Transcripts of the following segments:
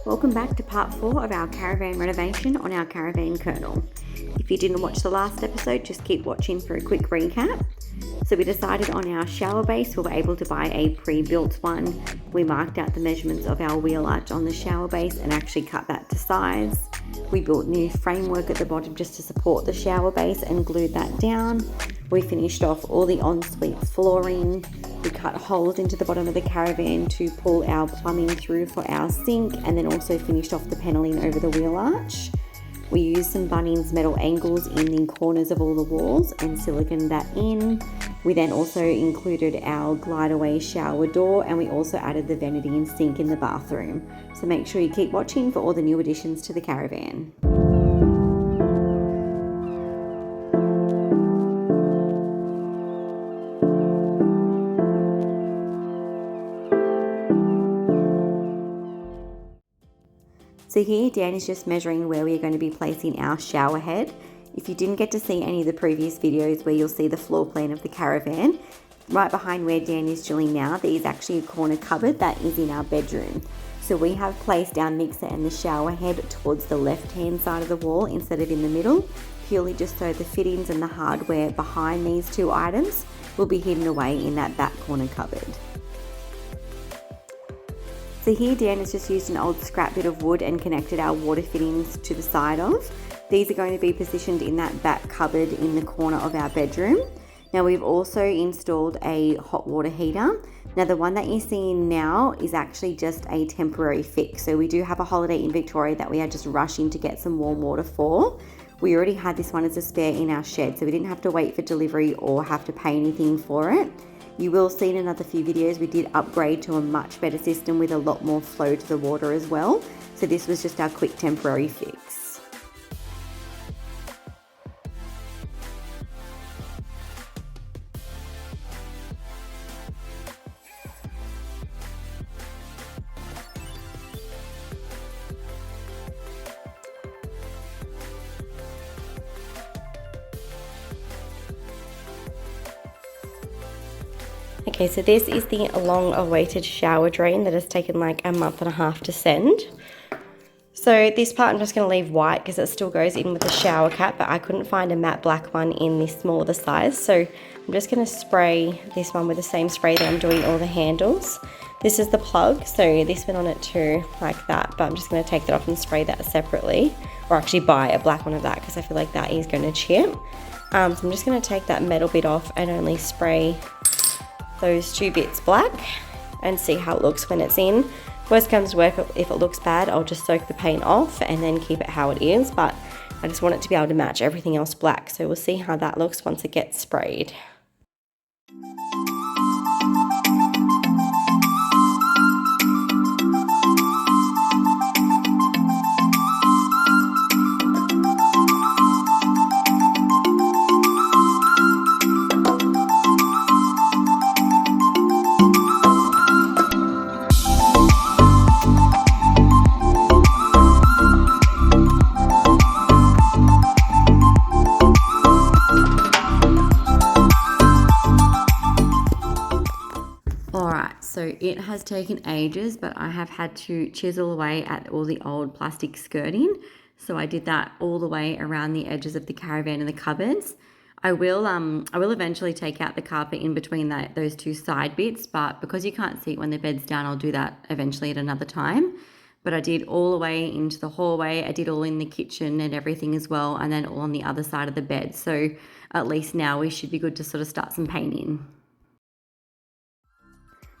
Welcome back to part 4 of our caravan renovation on our Caravan Kernel. If you didn't watch the last episode, just keep watching for a quick recap. So we decided on our shower base, we were able to buy a pre-built one. We marked out the measurements of our wheel arch on the shower base and actually cut that to size. We built new framework at the bottom just to support the shower base and glued that down. We finished off all the ensuite flooring. We cut holes into the bottom of the caravan to pull our plumbing through for our sink, and then also finished off the paneling over the wheel arch. We used some Bunnings metal angles in the corners of all the walls and siliconed that in. We then also included our LiQWYD shower door, and we also added the vanity and sink in the bathroom. So make sure you keep watching for all the new additions to the caravan. So here Dan is just measuring where we're going to be placing our shower head. If you didn't get to see any of the previous videos where you'll see the floor plan of the caravan, right behind where Dan is drilling now, there is actually a corner cupboard that is in our bedroom. So we have placed our mixer and the shower head towards the left hand side of the wall instead of in the middle, purely just so the fittings and the hardware behind these two items will be hidden away in that back corner cupboard. So here Dan has just used an old scrap bit of wood and connected our water fittings to the side of. These are going to be positioned in that back cupboard in the corner of our bedroom. Now we've also installed a hot water heater. Now the one that you're seeing now is actually just a temporary fix. So we do have a holiday in Victoria that we are just rushing to get some warm water for. We already had this one as a spare in our shed, so we didn't have to wait for delivery or have to pay anything for it. You will see in another few videos we did upgrade to a much better system with a lot more flow to the water as well. So this was just our quick temporary fix. Okay, so this is the long-awaited shower drain that has taken like a month and a half to send. So this part I'm just going to leave white because it still goes in with the shower cap, but I couldn't find a matte black one in this smaller size. So I'm just going to spray this one with the same spray that I'm doing all the handles. This is the plug, so this went on it too, like that, but I'm just going to take that off and spray that separately, or actually buy a black one of that because I feel like that is going to chip. So I'm just going to take that metal bit off and only spray those two bits black and see how it looks when it's in. Worst comes to worst, if it looks bad, I'll just soak the paint off and then keep it how it is, but I just want it to be able to match everything else black, so we'll see how that looks once it gets sprayed. So it has taken ages, but I have had to chisel away at all the old plastic skirting. So I did that all the way around the edges of the caravan and the cupboards. I will eventually take out the carpet in between those two side bits, but because you can't see it when the bed's down, I'll do that eventually at another time. But I did all the way into the hallway. I did all in the kitchen and everything as well, and then all on the other side of the bed. So at least now we should be good to sort of start some painting.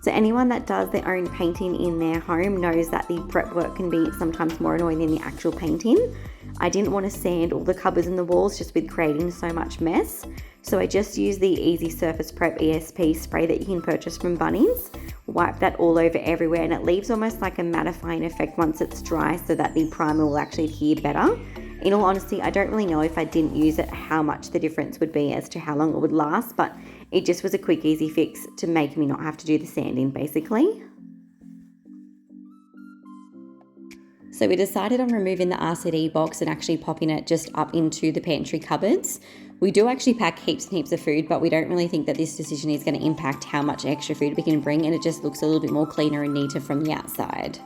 So anyone that does their own painting in their home knows that the prep work can be sometimes more annoying than the actual painting. I didn't want to sand all the cupboards and the walls just with creating so much mess. So I just used the Easy Surface Prep ESP spray that you can purchase from Bunnings. Wipe that all over everywhere, and it leaves almost like a mattifying effect once it's dry so that the primer will actually adhere better. In all honesty, I don't really know if I didn't use it how much the difference would be as to how long it would last, but it just was a quick, easy fix to make me not have to do the sanding, basically. So we decided on removing the RCD box and actually popping it just up into the pantry cupboards. We do actually pack heaps and heaps of food, but we don't really think that this decision is going to impact how much extra food we can bring, and it just looks a little bit more cleaner and neater from the outside.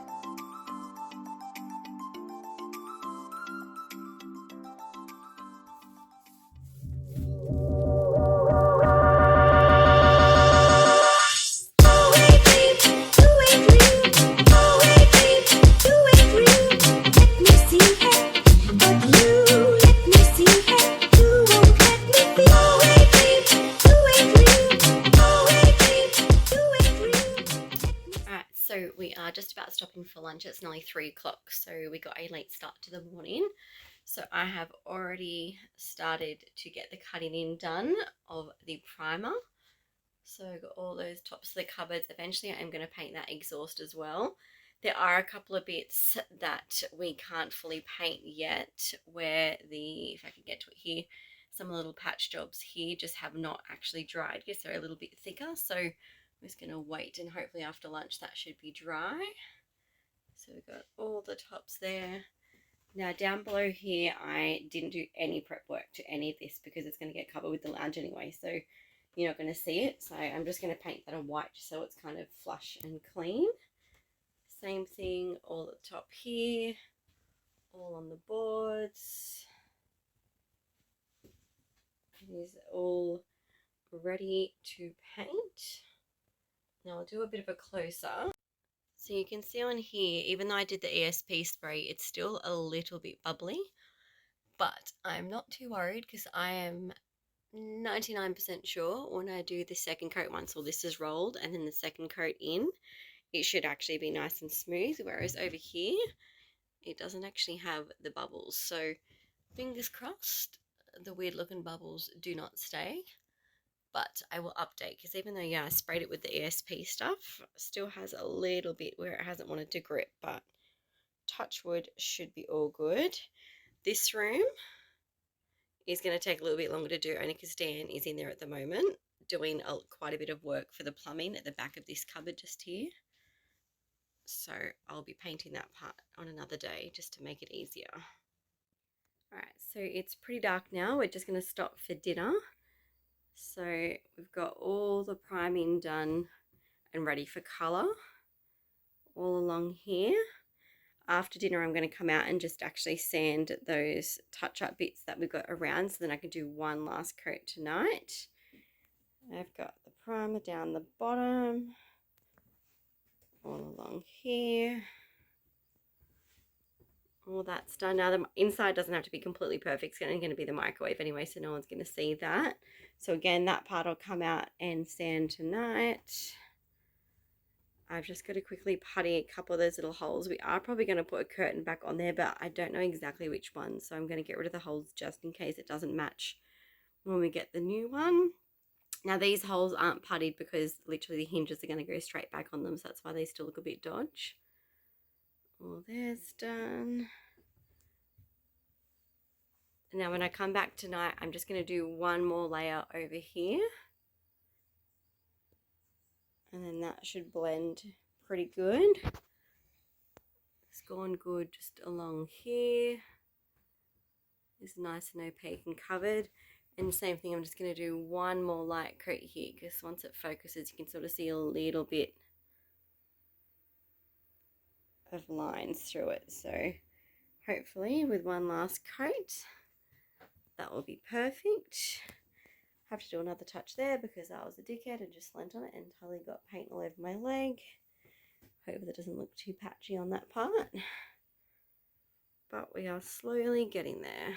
lunch. It's nearly 3 o'clock, so we got a late start to the morning. So I have already started to get the cutting in done of the primer. So I've got all those tops of the cupboards. Eventually I am going to paint that exhaust as well. There are a couple of bits that we can't fully paint yet, where if I can get to it here, some little patch jobs here just have not actually dried. Yes, they're a little bit thicker, so I'm just going to wait, and hopefully after lunch that should be dry. So we've got all the tops there. Now down below here, I didn't do any prep work to any of this because it's going to get covered with the lounge anyway, so you're not going to see it. So I'm just going to paint that a white so it's kind of flush and clean. Same thing all at the top here, all on the boards. It is all ready to paint. Now I'll do a bit of a close-up. So you can see on here, even though I did the ESP spray, it's still a little bit bubbly. But I'm not too worried because I am 99% sure when I do the second coat, once all this is rolled and then the second coat in, it should actually be nice and smooth. Whereas over here, it doesn't actually have the bubbles. So fingers crossed, the weird looking bubbles do not stay. But I will update, because even though, yeah, I sprayed it with the ESP stuff, still has a little bit where it hasn't wanted to grip, but touch wood, should be all good. This room is going to take a little bit longer to do, only because Dan is in there at the moment doing quite a bit of work for the plumbing at the back of this cupboard just here. So I'll be painting that part on another day just to make it easier. Alright, so it's pretty dark now. We're just going to stop for dinner. So we've got all the priming done and ready for colour all along here. After dinner, I'm going to come out and just actually sand those touch-up bits that we've got around, so then I can do one last coat tonight. I've got the primer down the bottom, all along here. All that's done. Now the inside doesn't have to be completely perfect. It's only going to be the microwave anyway, so no one's going to see that. So again, that part will come out and sand tonight. I've just got to quickly putty a couple of those little holes. We are probably going to put a curtain back on there, but I don't know exactly which one. So I'm going to get rid of the holes just in case it doesn't match when we get the new one. Now these holes aren't puttied because literally the hinges are going to go straight back on them. So that's why they still look a bit dodge. All there's done. Now when I come back tonight, I'm just going to do one more layer over here. And then that should blend pretty good. It's gone good just along here. It's nice and opaque and covered. And same thing, I'm just going to do one more light coat here, because once it focuses, you can sort of see a little bit of lines through it. So hopefully with one last coat, that will be perfect. Have to do another touch there because I was a dickhead and just leant on it and totally got paint all over my leg. Hope that doesn't look too patchy on that part. But we are slowly getting there.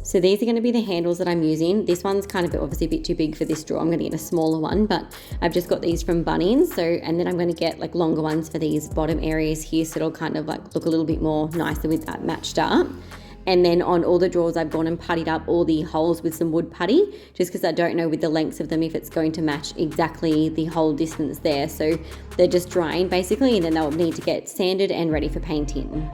So these are going to be the handles that I'm using. This one's kind of obviously a bit too big for this drawer. I'm going to get a smaller one, but I've just got these from Bunnings. So, and then I'm going to get like longer ones for these bottom areas here, so it'll kind of like look a little bit more nicer with that matched up. And then on all the drawers, I've gone and puttied up all the holes with some wood putty, just because I don't know with the lengths of them if it's going to match exactly the whole distance there. So they're just drying basically, and then they'll need to get sanded and ready for painting.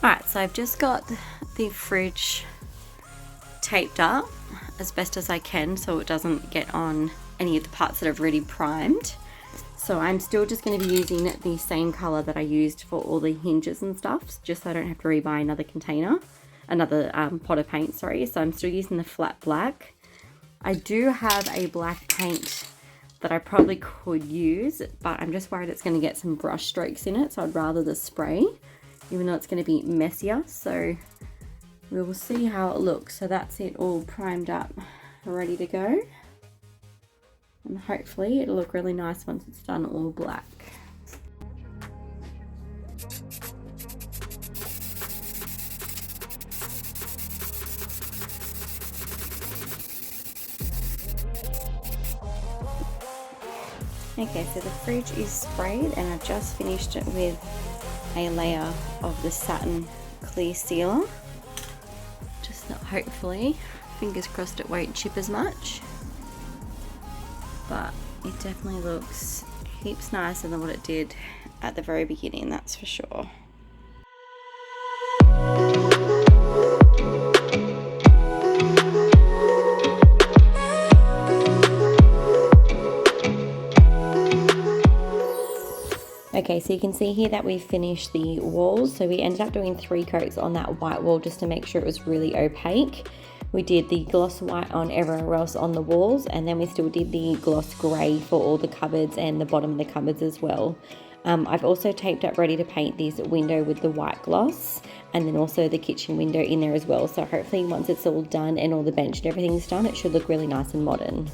Alright, so I've just got the fridge taped up as best as I can so it doesn't get on any of the parts that I've already primed. So I'm still just going to be using the same colour that I used for all the hinges and stuff, just so I don't have to rebuy another container, another pot of paint, sorry. So I'm still using the flat black. I do have a black paint that I probably could use, but I'm just worried it's going to get some brush strokes in it, so I'd rather the spray, even though it's going to be messier. So we will see how it looks. So that's it all primed up, ready to go. And hopefully it'll look really nice once it's done all black. Okay, so the fridge is sprayed and I've just finished it with a layer of the satin clear sealer. Just that hopefully, fingers crossed, it won't chip as much. But it definitely looks heaps nicer than what it did at the very beginning, that's for sure. Okay, so you can see here that we finished the walls. So we ended up doing 3 coats on that white wall just to make sure it was really opaque. We did the gloss white on everywhere else on the walls, and then we still did the gloss grey for all the cupboards and the bottom of the cupboards as well. I've also taped up ready to paint this window with the white gloss, and then also the kitchen window in there as well. So hopefully once it's all done and all the bench and everything's done, it should look really nice and modern.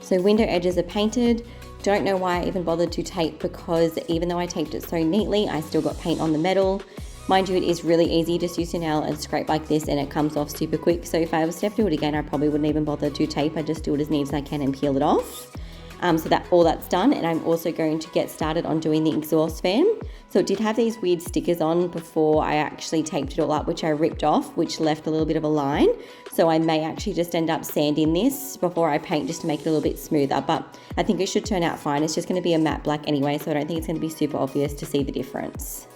So window edges are painted. Don't know why I even bothered to tape, because even though I taped it so neatly, I still got paint on the metal. Mind you, it is really easy, just use your nail and scrape like this and it comes off super quick. So if I was to have to do it again, I probably wouldn't even bother to tape. I just do it as neat as I can and peel it off. So that all that's done, and I'm also going to get started on doing the exhaust fan. So it did have these weird stickers on before I actually taped it all up, which I ripped off, which left a little bit of a line. So I may actually just end up sanding this before I paint, just to make it a little bit smoother, but I think it should turn out fine. It's just going to be a matte black anyway, so I don't think it's going to be super obvious to see the difference.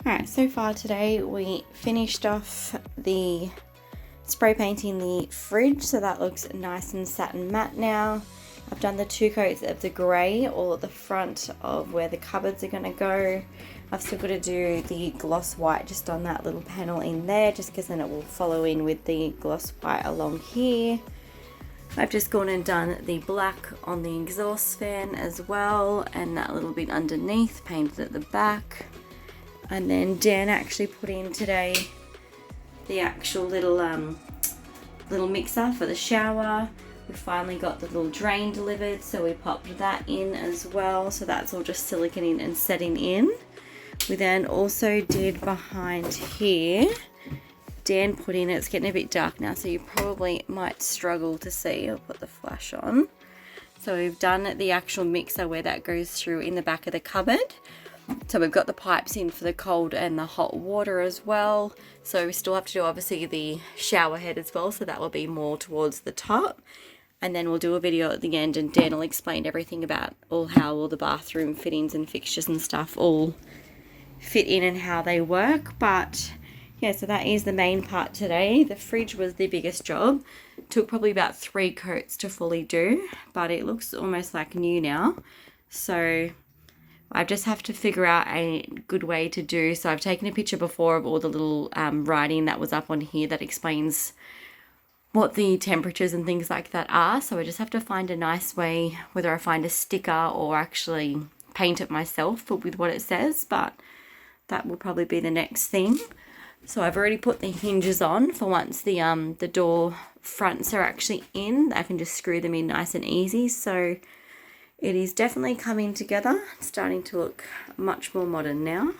Alright, so far today we finished off the spray painting the fridge, so that looks nice and satin matte now. I've done the 2 coats of the grey all at the front of where the cupboards are going to go. I've still got to do the gloss white just on that little panel in there, just because then it will follow in with the gloss white along here. I've just gone and done the black on the exhaust fan as well, and that little bit underneath painted at the back. And then Dan actually put in today the actual little mixer for the shower. We finally got the little drain delivered, so we popped that in as well. So that's all just siliconing and setting in. We then also did behind here, Dan put in, it's getting a bit dark now, so you probably might struggle to see. I'll put the flash on. So we've done the actual mixer where that goes through in the back of the cupboard. So we've got the pipes in for the cold and the hot water as well. So we still have to do obviously the shower head as well, so that will be more towards the top. And then we'll do a video at the end and Dan will explain everything about how all the bathroom fittings and fixtures and stuff all fit in and how they work. But yeah, so that is the main part today. The fridge was the biggest job. Took probably about 3 coats to fully do, but it looks almost like new now. So I just have to figure out a good way to do. So I've taken a picture before of all the little writing that was up on here that explains what the temperatures and things like that are. So I just have to find a nice way, whether I find a sticker or actually paint it myself with what it says, but that will probably be the next thing. So I've already put the hinges on for once the door fronts are actually in. I can just screw them in nice and easy. So it is definitely coming together. It's starting to look much more modern now.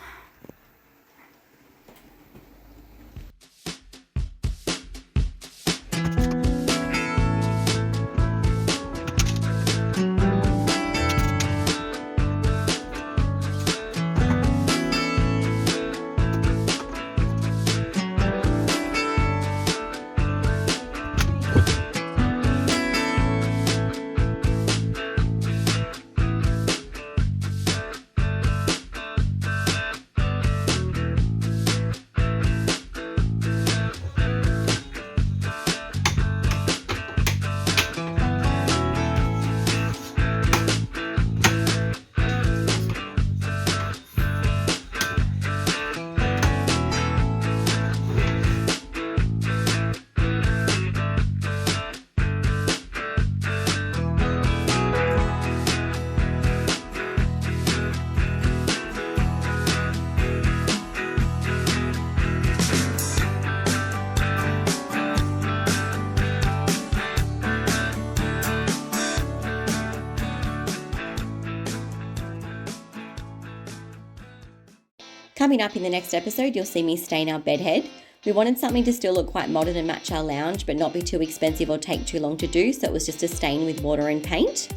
Coming up in the next episode, you'll see me stain our bed head. We wanted something to still look quite modern and match our lounge, but not be too expensive or take too long to do, so it was just a stain with water and paint.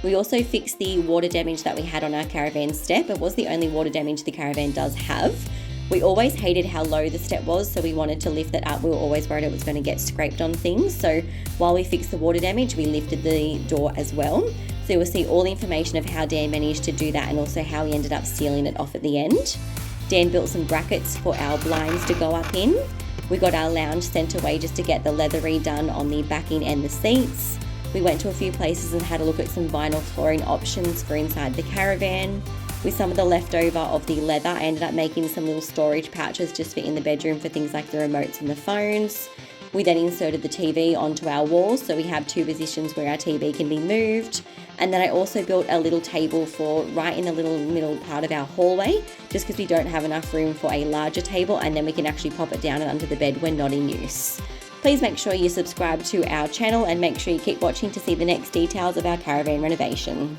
We also fixed the water damage that we had on our Caravan step. It was the only water damage the Caravan does have. We always hated how low the step was, so we wanted to lift that up. We were always worried it was going to get scraped on things. So while we fixed the water damage, we lifted the door as well. So you'll see all the information of how Dan managed to do that and also how he ended up sealing it off at the end. Dan built some brackets for our blinds to go up in. We got our lounge sent away just to get the leathery done on the backing and the seats. We went to a few places and had a look at some vinyl flooring options for inside the Caravan. With some of the leftover of the leather, I ended up making some little storage pouches just for in the bedroom for things like the remotes and the phones. We then inserted the TV onto our walls, so we have two positions where our TV can be moved. And then I also built a little table for right in the little middle part of our hallway, just because we don't have enough room for a larger table, and then we can actually pop it down and under the bed when not in use. Please make sure you subscribe to our channel and make sure you keep watching to see the next details of our Caravan renovation.